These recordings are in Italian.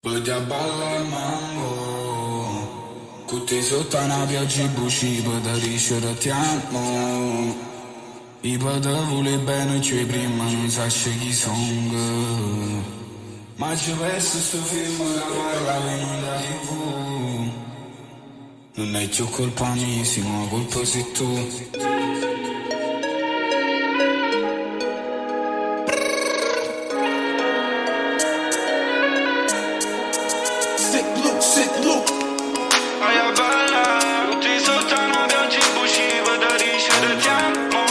Voglio ballare mambo cu te sotto una pioggia e buci per riuscire ti amo. I padavoli bene cioè prima non sa chi song. Ma ci penso sto film che parla venuta TV. Non è più colpa mia, ma colpa sei tu. Sick look. Voglio ballare, tutti sotto una pioggia e buci per riuscire ti amo.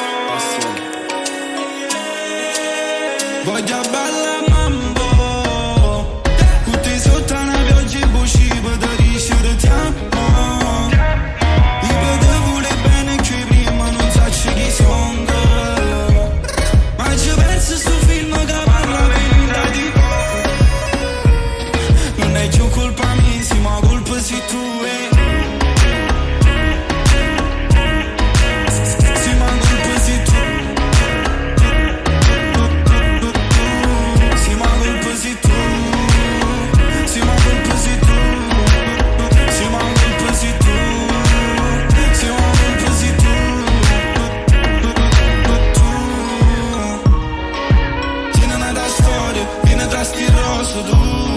Voglio ballare mambo cu te sotto una pioggia e buci per riuscire ti amo. I padavoli bene che prima non sa chi song. Ma ci penso sto film che parla venuta di non è più colpa mia, ma colpa sei tu. Sì, ma colpa sei tu. Sì, ma colpa sei tu. Sì, ma colpa sei tu. Sì, ma colpa sei tu. Sì, ma colpa sei tu. Tiene da storia, viene da sti rosso tu.